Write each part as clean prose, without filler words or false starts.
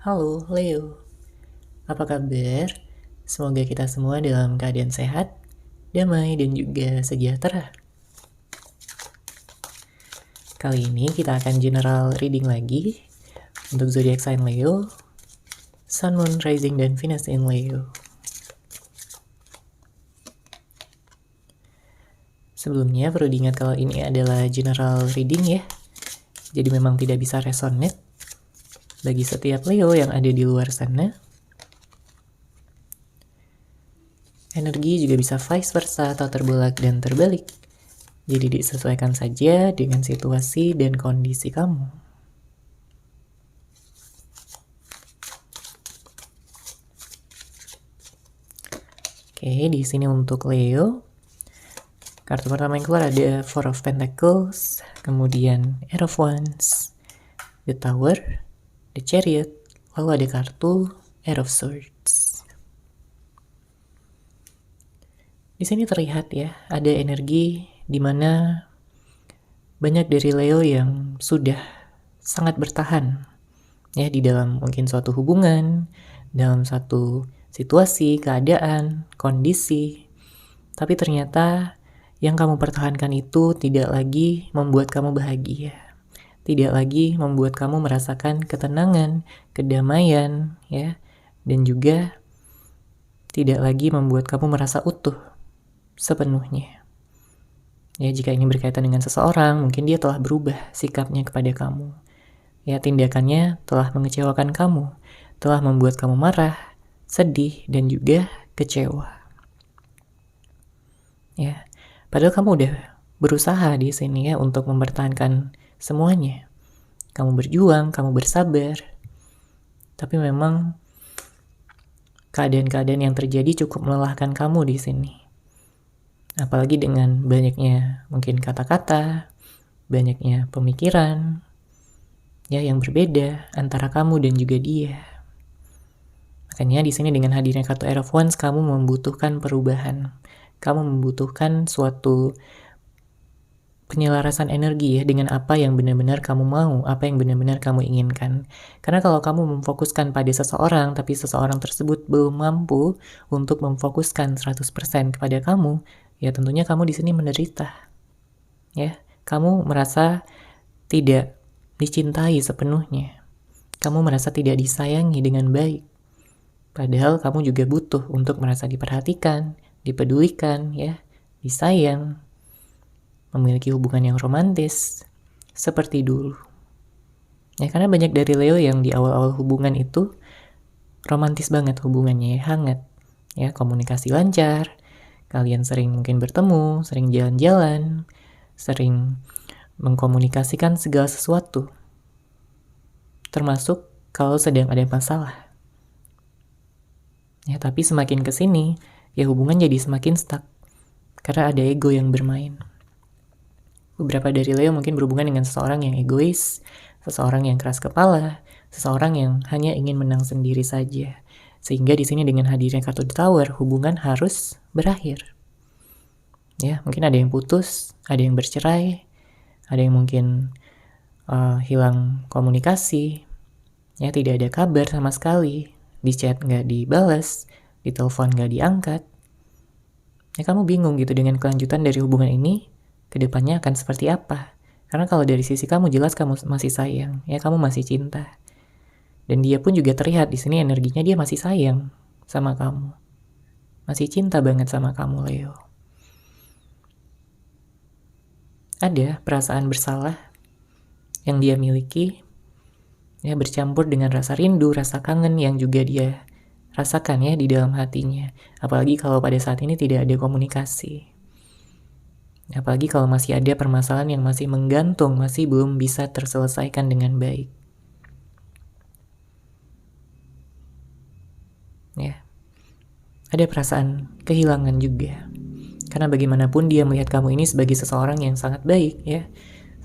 Halo Leo, apa kabar? Semoga kita semua dalam keadaan sehat, damai, dan juga sejahtera. Kali ini kita akan general reading lagi untuk zodiak sign Leo, Sun, Moon, Rising, dan Venus in Leo. Sebelumnya perlu diingat kalau ini adalah general reading ya, jadi memang tidak bisa resonate bagi setiap Leo yang ada di luar sana. Energi juga bisa vice versa atau terbelah dan terbalik. Jadi disesuaikan saja dengan situasi dan kondisi kamu. Oke, di sini untuk Leo, kartu pertama yang keluar ada Four of Pentacles, kemudian Eight of Wands, The Tower, The Chariot, lalu ada kartu Eight of Swords. Di sini terlihat ya, ada energi di mana banyak dari Leo yang sudah sangat bertahan ya di dalam mungkin suatu hubungan, dalam satu situasi, keadaan, kondisi. Tapi ternyata yang kamu pertahankan itu tidak lagi membuat kamu bahagia. Tidak lagi membuat kamu merasakan ketenangan, kedamaian, ya. Dan juga tidak lagi membuat kamu merasa utuh sepenuhnya. Ya, jika ini berkaitan dengan seseorang, mungkin dia telah berubah sikapnya kepada kamu. Ya, tindakannya telah mengecewakan kamu, telah membuat kamu marah, sedih, dan juga kecewa. Ya, padahal kamu udah berusaha di sini ya untuk mempertahankan semuanya. Kamu berjuang, kamu bersabar. Tapi memang keadaan-keadaan yang terjadi cukup melelahkan kamu di sini. Apalagi dengan banyaknya mungkin kata-kata, banyaknya pemikiran ya yang berbeda antara kamu dan juga dia. Makanya di sini dengan hadirnya kartu Eight of Wands, kamu membutuhkan perubahan. Kamu membutuhkan suatu penyelarasan energi ya dengan apa yang benar-benar kamu mau, apa yang benar-benar kamu inginkan. Karena kalau kamu memfokuskan pada seseorang, tapi seseorang tersebut belum mampu untuk memfokuskan 100% kepada kamu, ya tentunya kamu di sini menderita. Ya, kamu merasa tidak dicintai sepenuhnya. Kamu merasa tidak disayangi dengan baik. Padahal kamu juga butuh untuk merasa diperhatikan, dipedulikan, ya, disayang, memiliki hubungan yang romantis seperti dulu. Ya, karena banyak dari Leo yang di awal-awal hubungan itu romantis banget hubungannya, ya, hangat. Ya, komunikasi lancar, kalian sering mungkin bertemu, sering jalan-jalan, sering mengkomunikasikan segala sesuatu. Termasuk kalau sedang ada masalah. Ya, tapi semakin kesini, ya hubungan jadi semakin stuck. Karena ada ego yang bermain. Beberapa dari Leo mungkin berhubungan dengan seseorang yang egois, seseorang yang keras kepala, seseorang yang hanya ingin menang sendiri saja. Sehingga di sini dengan hadirnya kartu The Tower, hubungan harus berakhir. Ya, mungkin ada yang putus, ada yang bercerai, ada yang mungkin hilang komunikasi, ya tidak ada kabar sama sekali, di chat nggak dibalas, di telepon nggak diangkat. Ya kamu bingung gitu dengan kelanjutan dari hubungan ini, kedepannya akan seperti apa. Karena kalau dari sisi kamu jelas kamu masih sayang, ya kamu masih cinta. Dan dia pun juga terlihat di sini energinya dia masih sayang sama kamu. Masih cinta banget sama kamu, Leo. Ada perasaan bersalah yang dia miliki, ya bercampur dengan rasa rindu, rasa kangen yang juga dia rasakan ya di dalam hatinya. Apalagi kalau pada saat ini tidak ada komunikasi. Apalagi kalau masih ada permasalahan yang masih menggantung, masih belum bisa terselesaikan dengan baik. Ya. Ada perasaan kehilangan juga. Karena bagaimanapun dia melihat kamu ini sebagai seseorang yang sangat baik ya.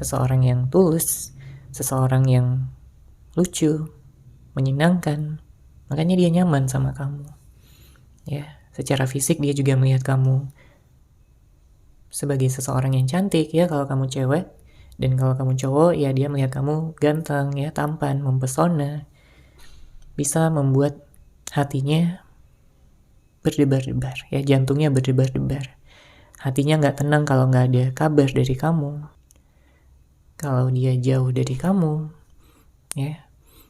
Seseorang yang tulus, seseorang yang lucu, menyenangkan. Makanya dia nyaman sama kamu. Ya, secara fisik dia juga melihat kamu sebagai seseorang yang cantik ya kalau kamu cewek. Dan kalau kamu cowok ya dia melihat kamu ganteng ya, tampan, mempesona. bisa membuat hatinya berdebar-debar, ya, jantungnya berdebar-debar. Hatinya nggak tenang kalau nggak ada kabar dari kamu, kalau dia jauh dari kamu, ya.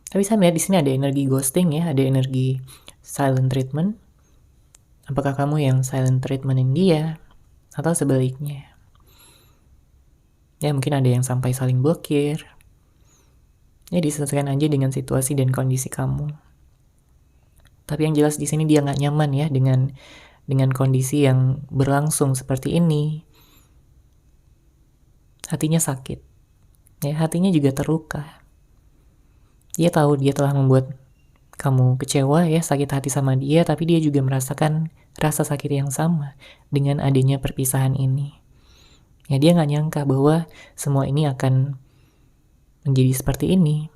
Tapi saya melihat di sini ada energi ghosting, ya, ada energi silent treatment. Apakah kamu yang silent treatmentin dia atau sebaliknya? Ya, mungkin ada yang sampai saling blokir. Ya, disesuaikan aja dengan situasi dan kondisi kamu. Tapi yang jelas di sini dia nggak nyaman, ya, dengan kondisi yang berlangsung seperti ini. Hatinya sakit, ya, hatinya juga terluka. Dia tahu dia telah membuat kamu kecewa, ya, sakit hati sama dia, tapi dia juga merasakan rasa sakit yang sama dengan adanya perpisahan ini. Ya, dia nggak nyangka bahwa semua ini akan menjadi seperti ini.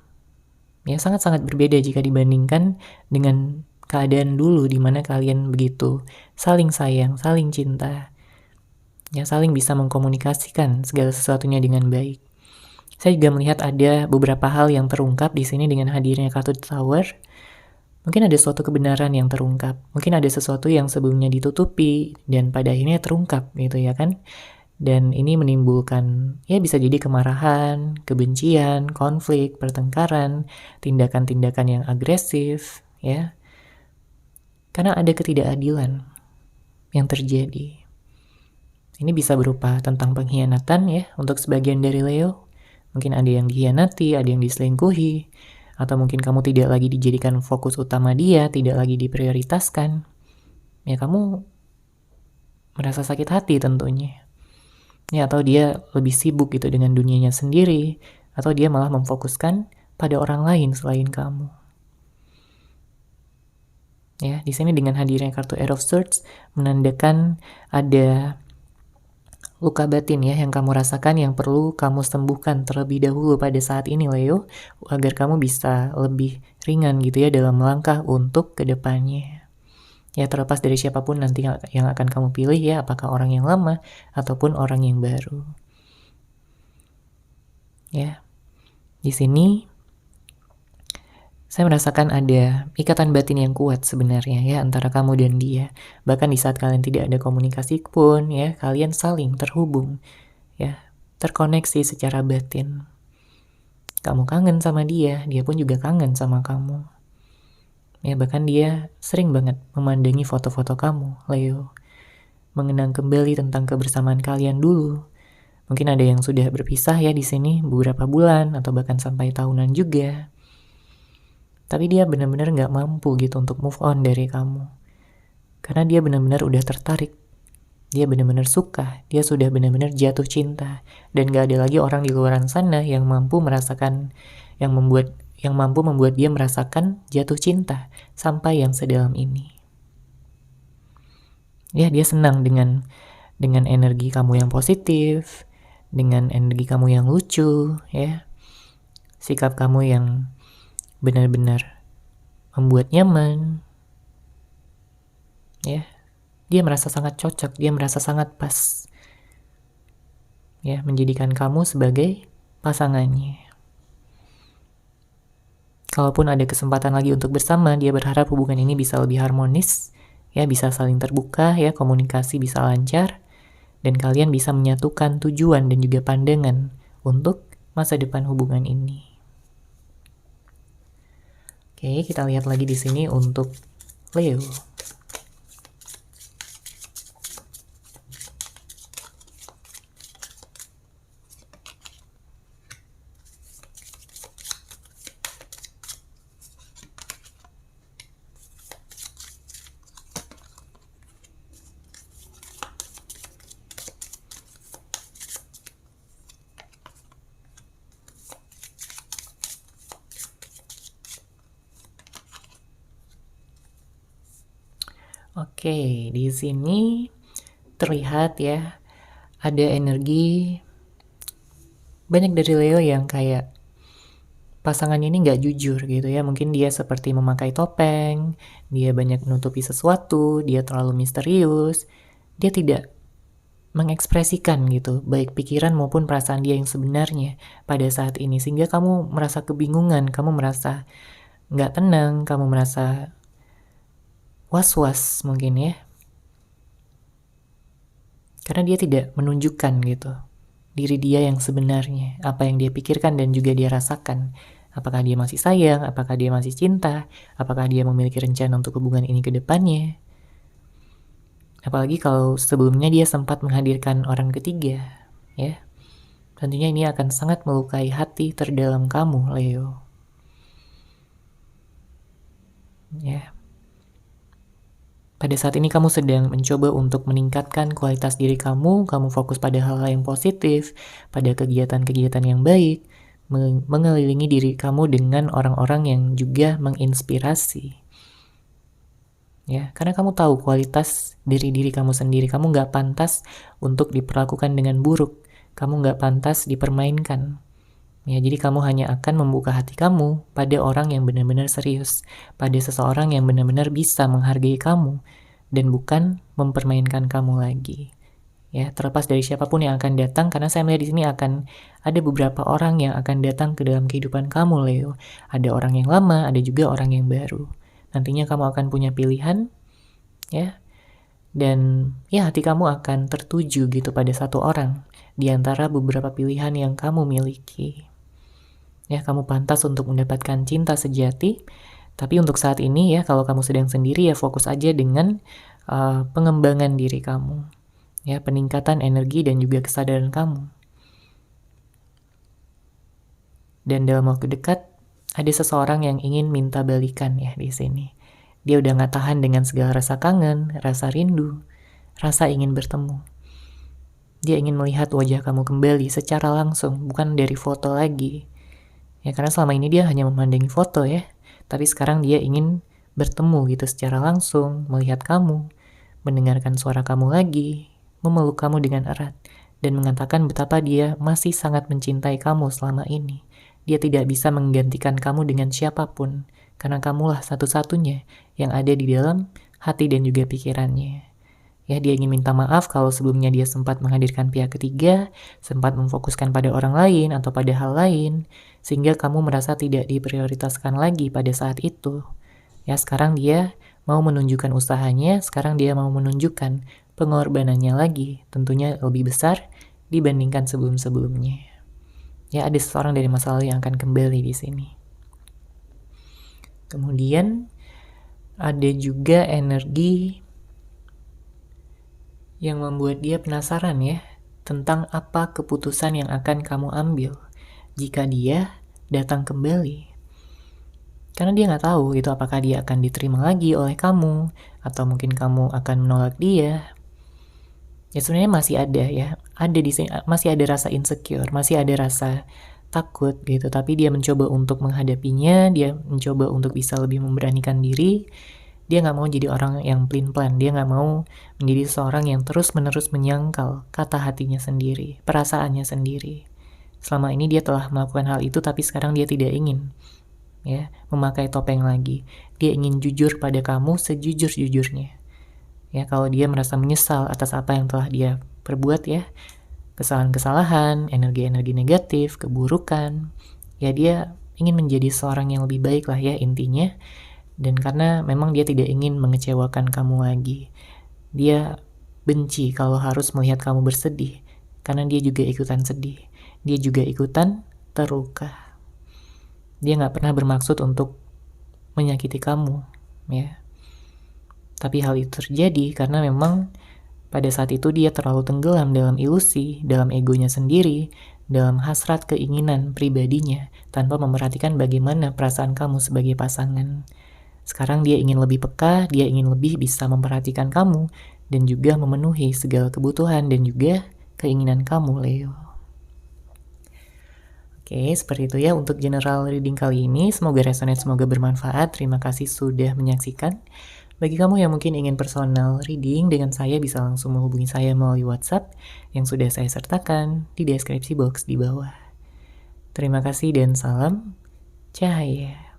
Ya, sangat-sangat berbeda jika dibandingkan dengan keadaan dulu di mana kalian begitu saling sayang, saling cinta, ya, saling bisa mengkomunikasikan segala sesuatunya dengan baik. Saya juga melihat ada beberapa hal yang terungkap di sini dengan hadirnya kartu Tower. Mungkin ada suatu kebenaran yang terungkap, mungkin ada sesuatu yang sebelumnya ditutupi dan pada akhirnya terungkap, gitu ya kan. Dan ini menimbulkan, ya, bisa jadi kemarahan, kebencian, konflik, pertengkaran, tindakan-tindakan yang agresif, ya. Karena ada ketidakadilan yang terjadi. Ini bisa berupa tentang pengkhianatan, ya, untuk sebagian dari Leo. Mungkin ada yang dikhianati, ada yang diselingkuhi, atau mungkin kamu tidak lagi dijadikan fokus utama dia, tidak lagi diprioritaskan. Ya, kamu merasa sakit hati tentunya. Ya, atau dia lebih sibuk gitu dengan dunianya sendiri, atau dia malah memfokuskan pada orang lain selain kamu. Ya, di sini dengan hadirnya kartu Ace of Swords menandakan ada luka batin, ya, yang kamu rasakan yang perlu kamu sembuhkan terlebih dahulu pada saat ini, Leo, agar kamu bisa lebih ringan gitu, ya, dalam melangkah untuk kedepannya. Ya, terlepas dari siapapun nanti yang akan kamu pilih, ya, apakah orang yang lama ataupun orang yang baru. Ya, di sini saya merasakan ada ikatan batin yang kuat sebenarnya, ya, antara kamu dan dia. Bahkan di saat kalian tidak ada komunikasi pun, ya, kalian saling terhubung, ya, terkoneksi secara batin. Kamu kangen sama dia, dia pun juga kangen sama kamu. Ya, bahkan dia sering banget memandangi foto-foto kamu, Leo. Mengenang kembali tentang kebersamaan kalian dulu. Mungkin ada yang sudah berpisah, ya, di sini beberapa bulan atau bahkan sampai tahunan juga. Tapi dia benar-benar gak mampu gitu untuk move on dari kamu. Karena dia benar-benar udah tertarik. Dia benar-benar suka. Dia sudah benar-benar jatuh cinta. Dan gak ada lagi orang di luar sana yang mampu merasakan, yang mampu membuat dia merasakan jatuh cinta sampai yang sedalam ini. Ya, dia senang dengan energi kamu yang positif, dengan energi kamu yang lucu, ya. Sikap kamu yang benar-benar membuat nyaman, ya. Dia merasa sangat cocok, dia merasa sangat pas, ya, menjadikan kamu sebagai pasangannya. Kalaupun ada kesempatan lagi untuk bersama, dia berharap hubungan ini bisa lebih harmonis, ya, bisa saling terbuka, ya, komunikasi bisa lancar, dan kalian bisa menyatukan tujuan dan juga pandangan untuk masa depan hubungan ini. Oke, kita lihat lagi di sini untuk Leo. Oke, di sini terlihat, ya, ada energi banyak dari Leo yang kayak pasangannya ini nggak jujur gitu, ya. Mungkin dia seperti memakai topeng, dia banyak menutupi sesuatu, dia terlalu misterius, dia tidak mengekspresikan gitu, baik pikiran maupun perasaan dia yang sebenarnya pada saat ini. Sehingga kamu merasa kebingungan, kamu merasa nggak tenang, kamu merasa was-was mungkin ya. Karena dia tidak menunjukkan gitu diri dia yang sebenarnya, apa yang dia pikirkan dan juga dia rasakan. Apakah dia masih sayang, apakah dia masih cinta, apakah dia memiliki rencana untuk hubungan ini ke depannya. Apalagi kalau sebelumnya dia sempat menghadirkan orang ketiga, ya. Tentunya ini akan sangat melukai hati terdalam kamu, Leo. Ya. Pada saat ini kamu sedang mencoba untuk meningkatkan kualitas diri kamu fokus pada hal-hal yang positif, pada kegiatan-kegiatan yang baik, mengelilingi diri kamu dengan orang-orang yang juga menginspirasi. Ya, karena kamu tahu kualitas diri kamu sendiri, kamu nggak pantas untuk diperlakukan dengan buruk, kamu nggak pantas dipermainkan. Ya, jadi kamu hanya akan membuka hati kamu pada orang yang benar-benar serius, pada seseorang yang benar-benar bisa menghargai kamu, dan bukan mempermainkan kamu lagi. Ya, terlepas dari siapapun yang akan datang, karena saya melihat di sini akan ada beberapa orang yang akan datang ke dalam kehidupan kamu, Leo. Ada orang yang lama, ada juga orang yang baru. Nantinya kamu akan punya pilihan, ya, dan ya hati kamu akan tertuju gitu pada satu orang di antara beberapa pilihan yang kamu miliki. Ya, kamu pantas untuk mendapatkan cinta sejati, tapi untuk saat ini ya, kalau kamu sedang sendiri ya fokus aja dengan pengembangan diri kamu, ya, peningkatan energi dan juga kesadaran kamu. Dan dalam waktu dekat ada seseorang yang ingin minta balikan ya di sini. Dia udah gak tahan dengan segala rasa kangen, rasa rindu, rasa ingin bertemu. Dia ingin melihat wajah kamu kembali secara langsung, bukan dari foto lagi. Ya, karena selama ini dia hanya memandangi foto ya. Tapi sekarang dia ingin bertemu gitu secara langsung, melihat kamu, mendengarkan suara kamu lagi, memeluk kamu dengan erat, dan mengatakan betapa dia masih sangat mencintai kamu selama ini. Dia tidak bisa menggantikan kamu dengan siapapun, karena kamulah satu-satunya yang ada di dalam hati dan juga pikirannya. Ya, dia ingin minta maaf kalau sebelumnya dia sempat menghadirkan pihak ketiga, sempat memfokuskan pada orang lain atau pada hal lain, sehingga kamu merasa tidak diprioritaskan lagi pada saat itu. Ya, sekarang dia mau menunjukkan usahanya, sekarang dia mau menunjukkan pengorbanannya lagi, tentunya lebih besar dibandingkan sebelum-sebelumnya. Ya, ada seseorang dari masa lalu yang akan kembali di sini. Kemudian ada juga energi yang membuat dia penasaran ya tentang apa keputusan yang akan kamu ambil jika dia datang kembali. Karena dia nggak tahu gitu apakah dia akan diterima lagi oleh kamu atau mungkin kamu akan menolak dia. Ya sebenarnya masih ada ya, ada di sini masih ada rasa insecure, masih ada rasa takut gitu, tapi dia mencoba untuk menghadapinya, dia mencoba untuk bisa lebih memberanikan diri. Dia nggak mau jadi orang yang pelin-pelan, dia nggak mau menjadi seorang yang terus-menerus menyangkal kata hatinya sendiri, perasaannya sendiri. Selama ini dia telah melakukan hal itu, tapi sekarang dia tidak ingin ya memakai topeng lagi. Dia ingin jujur pada kamu sejujur-jujurnya. Ya, kalau dia merasa menyesal atas apa yang telah dia perbuat ya, kesalahan-kesalahan, energi-energi negatif, keburukan, ya dia ingin menjadi seorang yang lebih baik lah ya intinya. Dan karena memang dia tidak ingin mengecewakan kamu lagi, dia benci kalau harus melihat kamu bersedih, karena dia juga ikutan sedih, dia juga ikutan terluka. Dia gak pernah bermaksud untuk menyakiti kamu, ya. Tapi hal itu terjadi karena memang pada saat itu dia terlalu tenggelam dalam ilusi, dalam egonya sendiri, dalam hasrat keinginan pribadinya, tanpa memperhatikan bagaimana perasaan kamu sebagai pasangan. Sekarang dia ingin lebih peka, dia ingin lebih bisa memperhatikan kamu, dan juga memenuhi segala kebutuhan dan juga keinginan kamu, Leo. Oke, seperti itu ya untuk general reading kali ini. Semoga resonate, semoga bermanfaat. Terima kasih sudah menyaksikan. Bagi kamu yang mungkin ingin personal reading dengan saya, bisa langsung menghubungi saya melalui WhatsApp yang sudah saya sertakan di deskripsi box di bawah. Terima kasih dan salam cahaya.